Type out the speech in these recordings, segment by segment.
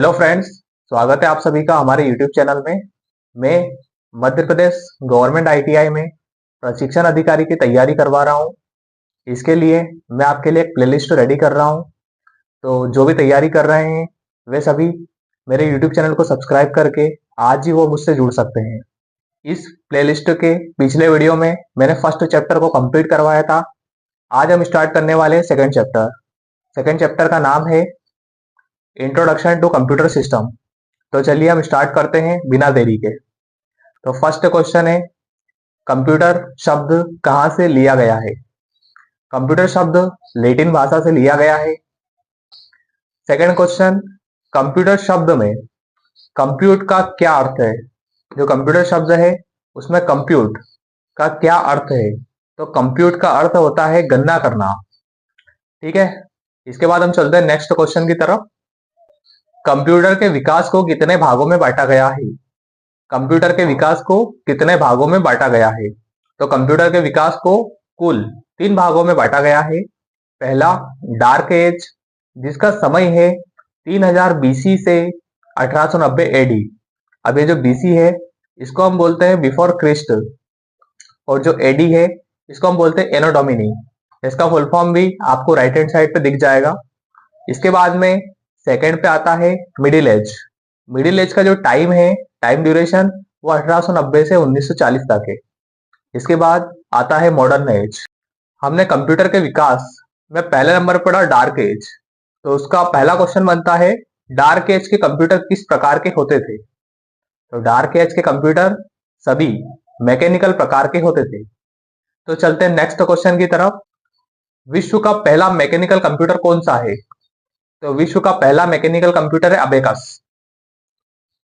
Hello friends, स्वागत है आप सभी का हमारे यूट्यूब चैनल में। मैं मध्य प्रदेश गवर्नमेंट आईटीआई में प्रशिक्षण अधिकारी की तैयारी करवा रहा हूँ। इसके लिए मैं आपके लिए एक प्लेलिस्ट रेडी कर रहा हूँ। तो जो भी तैयारी कर रहे हैं वे सभी मेरे यूट्यूब चैनल को सब्सक्राइब करके आज ही वो मुझसे जुड़ सकते हैं। इस प्लेलिस्ट के पिछले वीडियो में मैंने फर्स्ट चैप्टर को कंप्लीट करवाया था। आज हम स्टार्ट करने वाले हैं सेकेंड चैप्टर। सेकेंड चैप्टर का नाम है इंट्रोडक्शन टू कंप्यूटर सिस्टम। तो चलिए हम स्टार्ट करते हैं बिना देरी के। तो फर्स्ट क्वेश्चन है, कंप्यूटर शब्द कहाँ से लिया गया है? कंप्यूटर शब्द लैटिन भाषा से लिया गया है। सेकंड क्वेश्चन, कंप्यूटर शब्द में कंप्यूट का क्या अर्थ है? जो कंप्यूटर शब्द है उसमें कंप्यूट का क्या अर्थ है? तो कंप्यूट का अर्थ होता है गणना करना। ठीक है, इसके बाद हम चलते हैं नेक्स्ट क्वेश्चन की तरफ। कंप्यूटर के विकास को कितने भागों में बांटा गया है? कंप्यूटर के विकास को कितने भागों में बांटा गया है? तो कंप्यूटर के विकास को कुल 3 भागों में बांटा गया है। पहला डार्क एज, जिसका समय है 3000 बीसी से 1890 एडी। अब ये जो बीसी है इसको हम बोलते हैं बिफोर क्रिस्ट, और जो एडी है इसको हम बोलते हैं एनो डोमिनी। इसका फुल फॉर्म भी आपको राइट हैंड साइड पे दिख जाएगा। इसके बाद में सेकंड पे आता है मिडिल एज। मिडिल एज का जो टाइम है, टाइम ड्यूरेशन, वो 1890 से 1940 तक है। इसके बाद आता है मॉडर्न एज। हमने कंप्यूटर के विकास में पहले नंबर पर पढ़ा डार्क एज। तो उसका पहला क्वेश्चन बनता है, डार्क एज के कंप्यूटर किस प्रकार के होते थे? तो डार्क एज के कंप्यूटर सभी मैकेनिकल प्रकार के होते थे। तो चलते हैं नेक्स्ट क्वेश्चन की तरफ। विश्व का पहला मैकेनिकल कंप्यूटर कौन सा है? तो विश्व का पहला मैकेनिकल कंप्यूटर है अबेकस।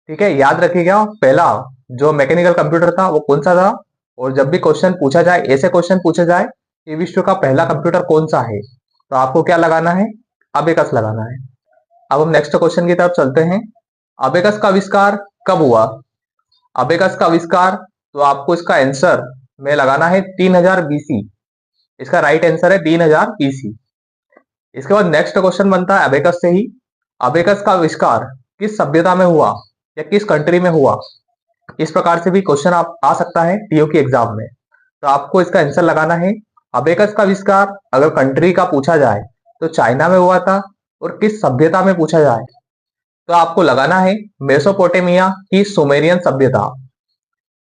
ठीक है, याद रखिएगा पहला जो मैकेनिकल कंप्यूटर था वो कौन सा था। और जब भी क्वेश्चन पूछा जाए, ऐसे क्वेश्चन पूछे जाए कि विश्व का पहला कंप्यूटर कौन सा है, तो आपको क्या लगाना है? अबेकस लगाना है। अब हम नेक्स्ट क्वेश्चन की तरफ चलते हैं। अबेकस का आविष्कार कब हुआ? अबेकस का आविष्कार, तो आपको इसका आंसर में लगाना है 3000 बीसी। इसका राइट आंसर है 3000 बीसी। इसके बाद नेक्स्ट क्वेश्चन बनता है अबेकस से ही, अबेकस का आविष्कार किस सभ्यता में हुआ या किस कंट्री में हुआ? इस प्रकार से भी क्वेश्चन आप आ सकता है टीओ की एग्जाम में। तो आपको इसका आंसर लगाना है, अबेकस का आविष्कार अगर कंट्री का पूछा जाए तो चाइना में हुआ था, और किस सभ्यता में पूछा जाए तो आपको लगाना है मेसोपोटामिया की सुमेरियन सभ्यता।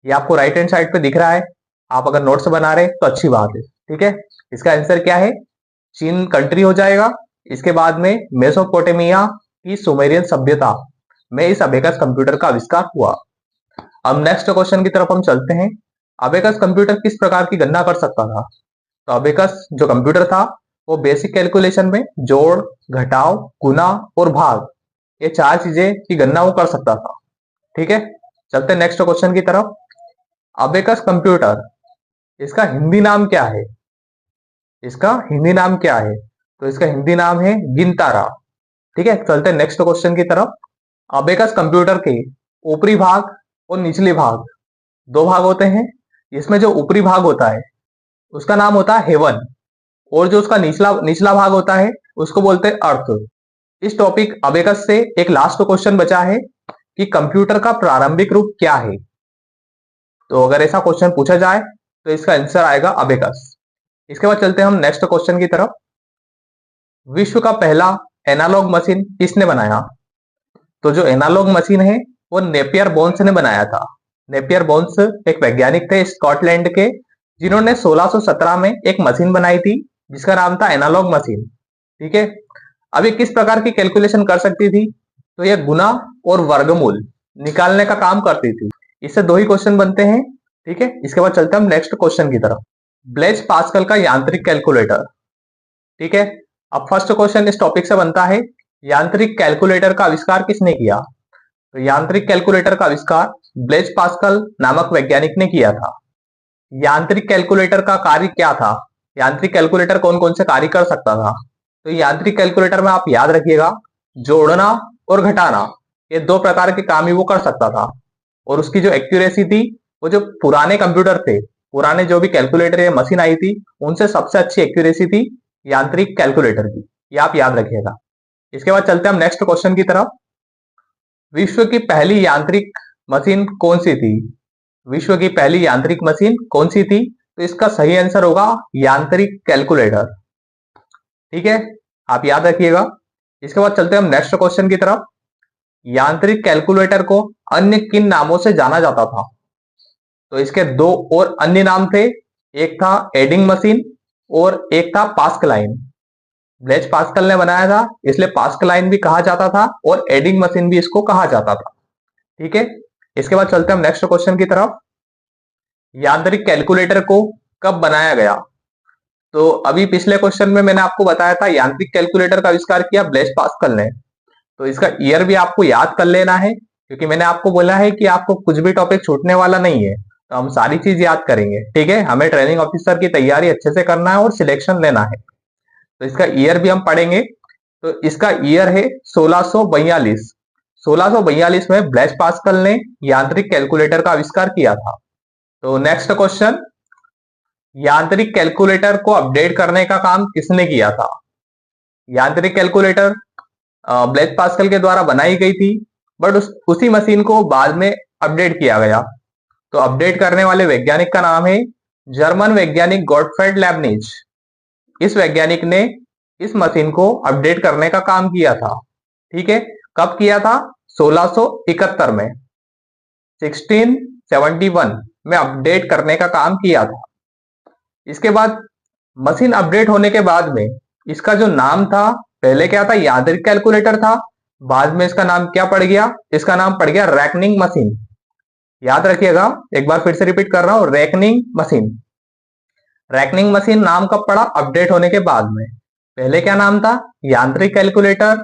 ये आपको राइट हैंड साइड पे दिख रहा है। आप अगर नोट्स बना रहे तो अच्छी बात है। ठीक है, इसका आंसर क्या है? चीन कंट्री हो जाएगा। इसके बाद में मेसोपोटामिया की सुमेरियन सभ्यता में इस अबेकस कंप्यूटर का आविष्कार हुआ। अब नेक्स्ट क्वेश्चन की तरफ हम चलते हैं। अबेकस कंप्यूटर किस प्रकार की गणना कर सकता था? तो अबेकस जो कंप्यूटर था वो बेसिक कैलकुलेशन में जोड़, घटाव, गुना और भाग, ये 4 चीजें की गणना वो कर सकता था। ठीक है, चलते हैं नेक्स्ट क्वेश्चन की तरफ। अबेकस कंप्यूटर, इसका हिंदी नाम क्या है? इसका हिंदी नाम क्या है? तो इसका हिंदी नाम है गिनतारा। ठीक है, चलते हैं नेक्स्ट क्वेश्चन की तरफ। अबेकस कंप्यूटर के ऊपरी भाग और निचले भाग, 2 भाग होते हैं। इसमें जो ऊपरी भाग होता है उसका नाम होता है हेवन, और जो उसका निचला निचला भाग होता है उसको बोलते हैं अर्थ। इस टॉपिक अबेकस से एक लास्ट क्वेश्चन बचा है कि कंप्यूटर का प्रारंभिक रूप क्या है। तो अगर ऐसा क्वेश्चन पूछा जाए तो इसका आंसर आएगा अबेकस। इसके बाद चलते हैं हम नेक्स्ट क्वेश्चन की तरफ। विश्व का पहला एनालॉग मशीन किसने बनाया? तो जो एनालॉग मशीन है वो नेपियर बोन्स ने बनाया था। नेपियर बोन्स एक वैज्ञानिक थे स्कॉटलैंड के, जिन्होंने 1617 में एक मशीन बनाई थी जिसका नाम था एनालॉग मशीन। ठीक है, अब ये किस प्रकार की कैलकुलेशन कर सकती थी? तो ये गुना और वर्गमूल निकालने का काम करती थी। इससे 2 ही क्वेश्चन बनते हैं। ठीक है, इसके बाद चलते हैं हम नेक्स्ट क्वेश्चन की तरफ। ब्लेज पास्कल का यांत्रिक कैलकुलेटर। ठीक है, अब फर्स्ट क्वेश्चन इस टॉपिक से बनता है, यांत्रिक कैलकुलेटर का आविष्कार किसने किया? तो यांत्रिक कैलकुलेटर का आविष्कार ब्लेज पास्कल नामक वैज्ञानिक ने किया था। यांत्रिक कैलकुलेटर का कार्य क्या था? यांत्रिक कैलकुलेटर कौन कौन से कार्य कर सकता था? तो यांत्रिक कैलकुलेटर में आप याद रखिएगा, जोड़ना और घटाना, ये 2 प्रकार के काम ही वो कर सकता था। और उसकी जो एक्यूरेसी थी, वो जो पुराने कंप्यूटर थे, पुराने जो भी कैलकुलेटर या मशीन आई थी, उनसे सबसे अच्छी एक्यूरेसी थी यांत्रिक कैलकुलेटर की। ये आप याद रखिएगा। इसके बाद चलते हैं हम नेक्स्ट क्वेश्चन की तरफ। विश्व की पहली यांत्रिक मशीन कौन सी थी? विश्व की पहली यांत्रिक मशीन कौन सी थी? तो इसका सही आंसर होगा यांत्रिक कैलकुलेटर। ठीक है, आप याद रखिएगा। इसके बाद चलते हैं हम नेक्स्ट क्वेश्चन की तरफ। यांत्रिक कैलकुलेटर को अन्य किन नामों से जाना जाता था? तो इसके दो और अन्य नाम थे। एक था एडिंग मशीन और एक था पास्कलाइन। ब्लेज पास्कल ने बनाया था, इसलिए पास्कलाइन भी कहा जाता था और एडिंग मशीन भी इसको कहा जाता था। ठीक है, इसके बाद चलते हैं हम नेक्स्ट क्वेश्चन की तरफ। यांत्रिक कैलकुलेटर को कब बनाया गया? तो अभी पिछले क्वेश्चन में मैंने आपको बताया था यांत्रिक कैलकुलेटर का आविष्कार किया ब्लेज पास्कल ने। तो इसका ईयर भी आपको याद कर लेना है, क्योंकि मैंने आपको बोला है कि आपको कुछ भी टॉपिक छूटने वाला नहीं है, तो हम सारी चीज याद करेंगे। ठीक है, हमें ट्रेनिंग ऑफिसर की तैयारी अच्छे से करना है और सिलेक्शन लेना है। तो इसका ईयर भी हम पढ़ेंगे। तो इसका ईयर है 1642। 1642 में ब्लेज पास्कल ने यांत्रिक कैलकुलेटर का आविष्कार किया था। तो नेक्स्ट क्वेश्चन, यांत्रिक कैलकुलेटर को अपडेट करने का काम किसने किया था? यांत्रिक कैलकुलेटर ब्लेज पास्कल के द्वारा बनाई गई थी, बट उसी मशीन को बाद में अपडेट किया गया। तो अपडेट करने वाले वैज्ञानिक का नाम है जर्मन वैज्ञानिक गॉटफ्रेड लेबनिज। इस वैज्ञानिक ने इस मशीन को अपडेट करने का काम किया था। ठीक है, कब किया था? 1671 में, 1671 में अपडेट करने का काम किया था। इसके बाद मशीन अपडेट होने के बाद में इसका जो नाम था, पहले क्या था? यांत्रिक कैलकुलेटर था। बाद में इसका नाम क्या पड़ गया? इसका नाम पड़ गया रेकनिंग मशीन। याद रखिएगा, एक बार फिर से रिपीट कर रहा हूं, रेकनिंग मशीन। रेकनिंग मशीन नाम कब पड़ा? अपडेट होने के बाद में। पहले क्या नाम था? यांत्रिक कैलकुलेटर,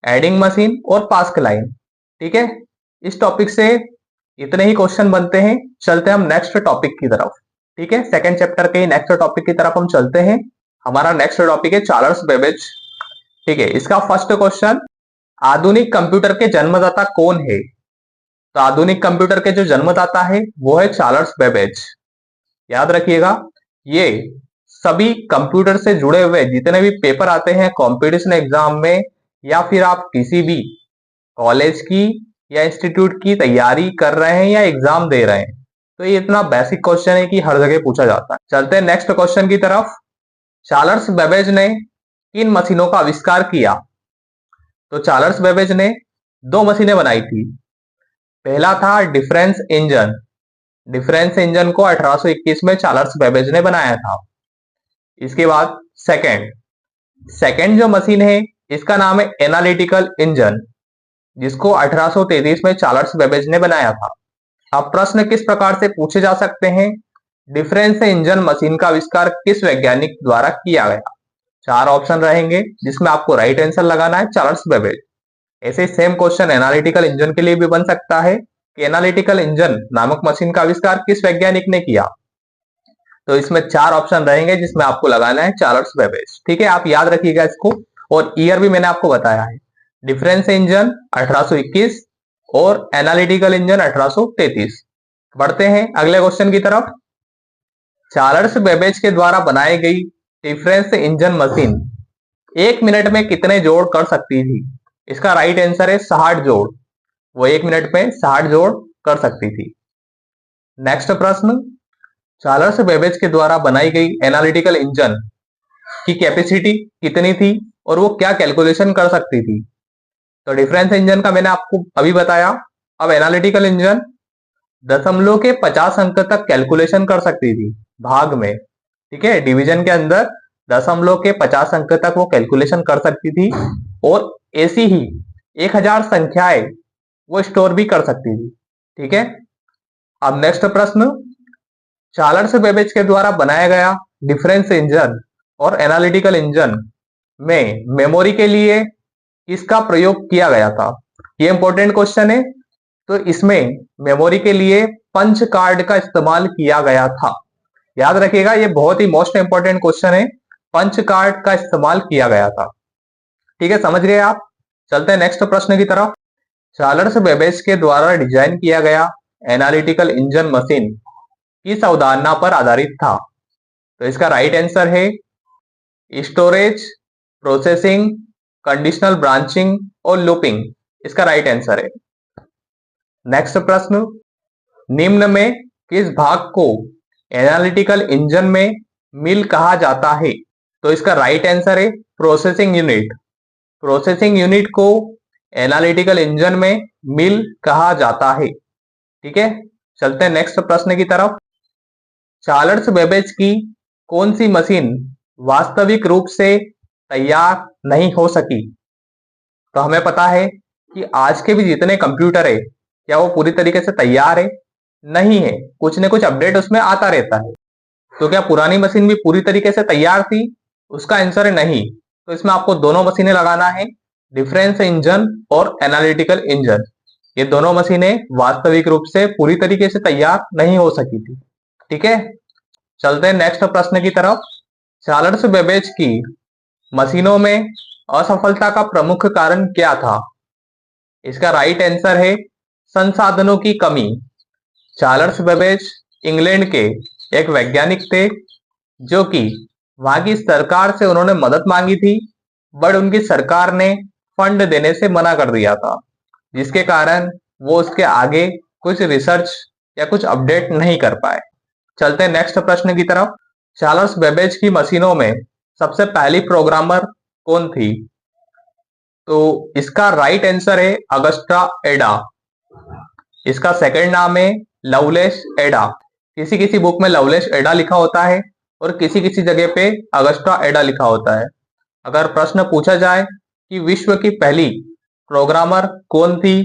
एडिंग मशीन और पास्कलाइन। ठीक है, इस टॉपिक से इतने ही क्वेश्चन बनते हैं। चलते हैं हम नेक्स्ट टॉपिक की तरफ। ठीक है, सेकंड चैप्टर के नेक्स्ट टॉपिक की तरफ हम चलते हैं। हमारा नेक्स्ट टॉपिक है चार्ल्स बेबेज। ठीक है, इसका फर्स्ट क्वेश्चन, आधुनिक कंप्यूटर के जन्मदाता कौन है? तो आधुनिक कंप्यूटर के जो जन्मदाता है वो है चार्ल्स बेबेज। याद रखिएगा, ये सभी कंप्यूटर से जुड़े हुए जितने भी पेपर आते हैं कंपटीशन एग्जाम में, या फिर आप किसी भी कॉलेज की या इंस्टीट्यूट की तैयारी कर रहे हैं या एग्जाम दे रहे हैं, तो ये इतना बेसिक क्वेश्चन है कि हर जगह पूछा जाता है। चलते हैं नेक्स्ट क्वेश्चन की तरफ। चार्ल्स बेबेज ने किन मशीनों का आविष्कार किया? तो चार्ल्स बेबेज ने दो मशीनें बनाई थी। पहला था डिफरेंस इंजन। डिफरेंस इंजन को 1821 में चार्ल्स बेबेज ने बनाया था। इसके बाद सेकंड जो मशीन है इसका नाम है एनालिटिकल इंजन, जिसको 1833 में चार्ल्स बेबेज ने बनाया था। अब प्रश्न किस प्रकार से पूछे जा सकते हैं? डिफरेंस इंजन मशीन का आविष्कार किस वैज्ञानिक द्वारा किया गया? चार ऑप्शन रहेंगे जिसमें आपको राइट आंसर लगाना है चार्ल्स बेबेज। ऐसे सेम क्वेश्चन एनालिटिकल इंजन के लिए भी बन सकता है कि एनालिटिकल इंजन नामक मशीन का आविष्कार किस वैज्ञानिक ने किया। तो इसमें चार ऑप्शन रहेंगे जिसमें आपको लगाना है चार्ल्स बेबेज। ठीक है, आप याद रखिएगा इसको। और ईयर भी मैंने आपको बताया है, डिफरेंस इंजन 1821 और एनालिटिकल इंजन 1833। बढ़ते हैं अगले क्वेश्चन की तरफ। चार्ल्स बेबेज के द्वारा बनाई गई डिफरेंस इंजन मशीन 1 मिनट में कितने जोड़ कर सकती थी? इसका राइट आंसर है 60 जोड़। वो 1 मिनट में 60 जोड़ कर सकती थी। नेक्स्ट प्रश्न, चार्ल्स बेबेज के द्वारा बनाई गई एनालिटिकल इंजन की कैपेसिटी कितनी थी और वो क्या कैलकुलेशन कर सकती थी? तो डिफरेंस इंजन का मैंने आपको अभी बताया। अब एनालिटिकल इंजन दशमलव के 50 अंक तक कैलकुलेशन कर सकती थी भाग में। ठीक है, डिवीजन के अंदर दशमलव के 50 अंक तक वो कैलकुलेशन कर सकती थी, और ऐसी ही 1000 संख्याएं वो स्टोर भी कर सकती थी। ठीक है, अब नेक्स्ट प्रश्न, चार्ल्स बेबेज के द्वारा बनाया गया डिफरेंस इंजन और एनालिटिकल इंजन में मेमोरी के लिए किसका प्रयोग किया गया था? ये इंपॉर्टेंट क्वेश्चन है। तो इसमें मेमोरी के लिए पंच कार्ड का इस्तेमाल किया गया था। याद रखिएगा, ये बहुत ही मोस्ट इंपॉर्टेंट क्वेश्चन है। पंच कार्ड का इस्तेमाल किया गया था। ठीक है, समझ गए आप। चलते हैं नेक्स्ट प्रश्न की तरफ। चार्ल्स बेबेज के द्वारा डिजाइन किया गया एनालिटिकल इंजन मशीन किस अवधारणा पर आधारित था? तो इसका राइट आंसर है स्टोरेज, प्रोसेसिंग, कंडीशनल ब्रांचिंग और लूपिंग। इसका राइट आंसर है। नेक्स्ट प्रश्न, निम्न में किस भाग को एनालिटिकल इंजन में मिल कहा जाता है? तो इसका राइट आंसर है प्रोसेसिंग यूनिट। प्रोसेसिंग यूनिट को एनालिटिकल इंजन में मिल कहा जाता है। ठीक है, चलते हैं नेक्स्ट प्रश्न की तरफ। चार्ल्स बेबेज की कौन सी मशीन वास्तविक रूप से तैयार नहीं हो सकी? तो हमें पता है कि आज के भी जितने कंप्यूटर है क्या वो पूरी तरीके से तैयार है? नहीं है, कुछ न कुछ अपडेट उसमें आता रहता है। तो क्या पुरानी मशीन भी पूरी तरीके से तैयार थी? उसका आंसर है नहीं। तो इसमें आपको दोनों मशीनें लगाना है, डिफरेंस इंजन और एनालिटिकल इंजन। ये दोनों मशीनें वास्तविक रूप से पूरी तरीके से तैयार नहीं हो सकी थी। ठीक है, चलते हैं नेक्स्ट प्रश्न की तरफ। चार्ल्स बेबेज की मशीनों में असफलता का प्रमुख कारण क्या था? इसका राइट आंसर है संसाधनों की कमी। चार्ल्स बेबेज इंग्लैंड के एक वैज्ञानिक थे जो कि वहां की सरकार से उन्होंने मदद मांगी थी, बट उनकी सरकार ने फंड देने से मना कर दिया था, जिसके कारण वो उसके आगे कुछ रिसर्च या कुछ अपडेट नहीं कर पाए। चलते हैं नेक्स्ट प्रश्न की तरफ। चार्ल्स बेबेज की मशीनों में सबसे पहली प्रोग्रामर कौन थी? तो इसका राइट आंसर है अगस्टा एडा। इसका सेकंड नाम है लवलेस एडा। किसी किसी बुक में लवलेस एडा लिखा होता है और किसी किसी जगह पे अगस्टा एडा लिखा होता है। अगर प्रश्न पूछा जाए कि विश्व की पहली प्रोग्रामर कौन थी,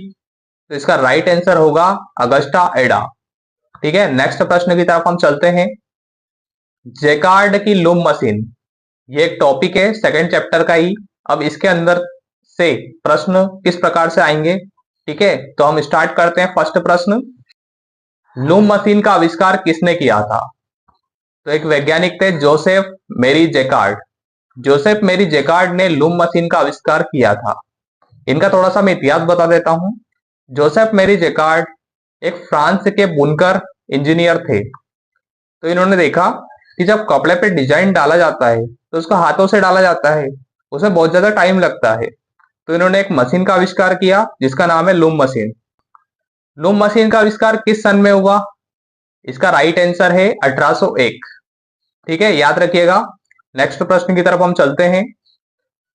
तो इसका राइट आंसर होगा अगस्टा एडा। ठीक है, नेक्स्ट प्रश्न की तरफ हम चलते हैं। जैकार्ड की लूम मशीन, ये एक टॉपिक है सेकंड चैप्टर का ही। अब इसके अंदर से प्रश्न किस प्रकार से आएंगे, ठीक है, तो हम स्टार्ट करते हैं। फर्स्ट प्रश्न, लूम मशीन का आविष्कार किसने किया था? तो एक वैज्ञानिक थे जोसेफ मेरी जैकार्ड। जोसेफ मेरी जैकार्ड ने लूम मशीन का आविष्कार किया था। इनका थोड़ा सा मैं इतिहास बता देता हूं। जोसेफ मेरी जैकार्ड एक फ्रांस के बुनकर इंजीनियर थे। तो इन्होंने देखा कि जब कपड़े पे डिजाइन डाला जाता है तो उसको हाथों से डाला जाता है, उसमें बहुत ज्यादा टाइम लगता है। तो इन्होंने एक मशीन का आविष्कार किया जिसका नाम है लूम मशीन। लूम मशीन का आविष्कार किस सन में हुआ? इसका राइट आंसर है 1801। ठीक है, याद रखिएगा। नेक्स्ट प्रश्न की तरफ हम चलते हैं।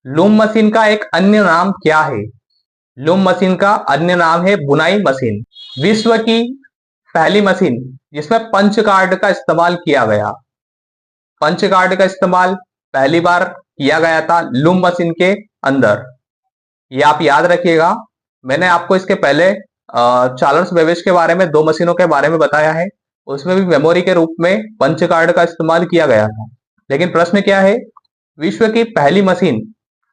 लूम मशीन का एक अन्य नाम क्या है? लूम मशीन का अन्य नाम है बुनाई मशीन। विश्व की पहली मशीन जिसमें पंच कार्ड का इस्तेमाल किया गया, पंच कार्ड का इस्तेमाल पहली बार किया गया था लूम मशीन के अंदर। ये आप याद रखिएगा। मैंने आपको इसके पहले चार्ल्स बेबेज के बारे में, दो मशीनों के बारे में बताया है, उसमें भी मेमोरी के रूप में पंच कार्ड का इस्तेमाल किया गया था। लेकिन प्रश्न क्या है, विश्व की पहली मशीन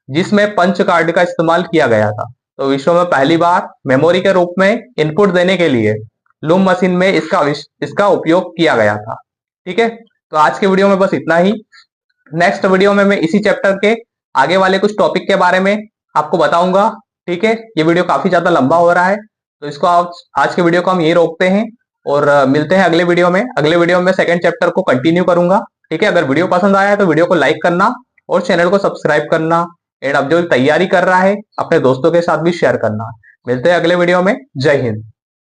जिसमें पंच कार्ड का इस्तेमाल किया गया था। तो विश्व में पहली बार मेमोरी के रूप में इनपुट देने के लिए लूम मशीन में इसका उपयोग किया गया था। ठीक है, तो आज के वीडियो में बस इतना ही। नेक्स्ट वीडियो में मैं इसी चैप्टर के आगे वाले कुछ टॉपिक के बारे में आपको बताऊंगा। ठीक है, ये वीडियो काफी ज्यादा लंबा हो रहा है, तो इसको आज के वीडियो को हम यही रोकते हैं और मिलते हैं अगले वीडियो में। अगले वीडियो में सेकंड चैप्टर को कंटिन्यू करूंगा। ठीक है, अगर वीडियो पसंद आया है तो वीडियो को लाइक करना और चैनल को सब्सक्राइब करना, एंड अब जो तैयारी कर रहा है अपने दोस्तों के साथ भी शेयर करना। मिलते हैं अगले वीडियो में। जय हिंद।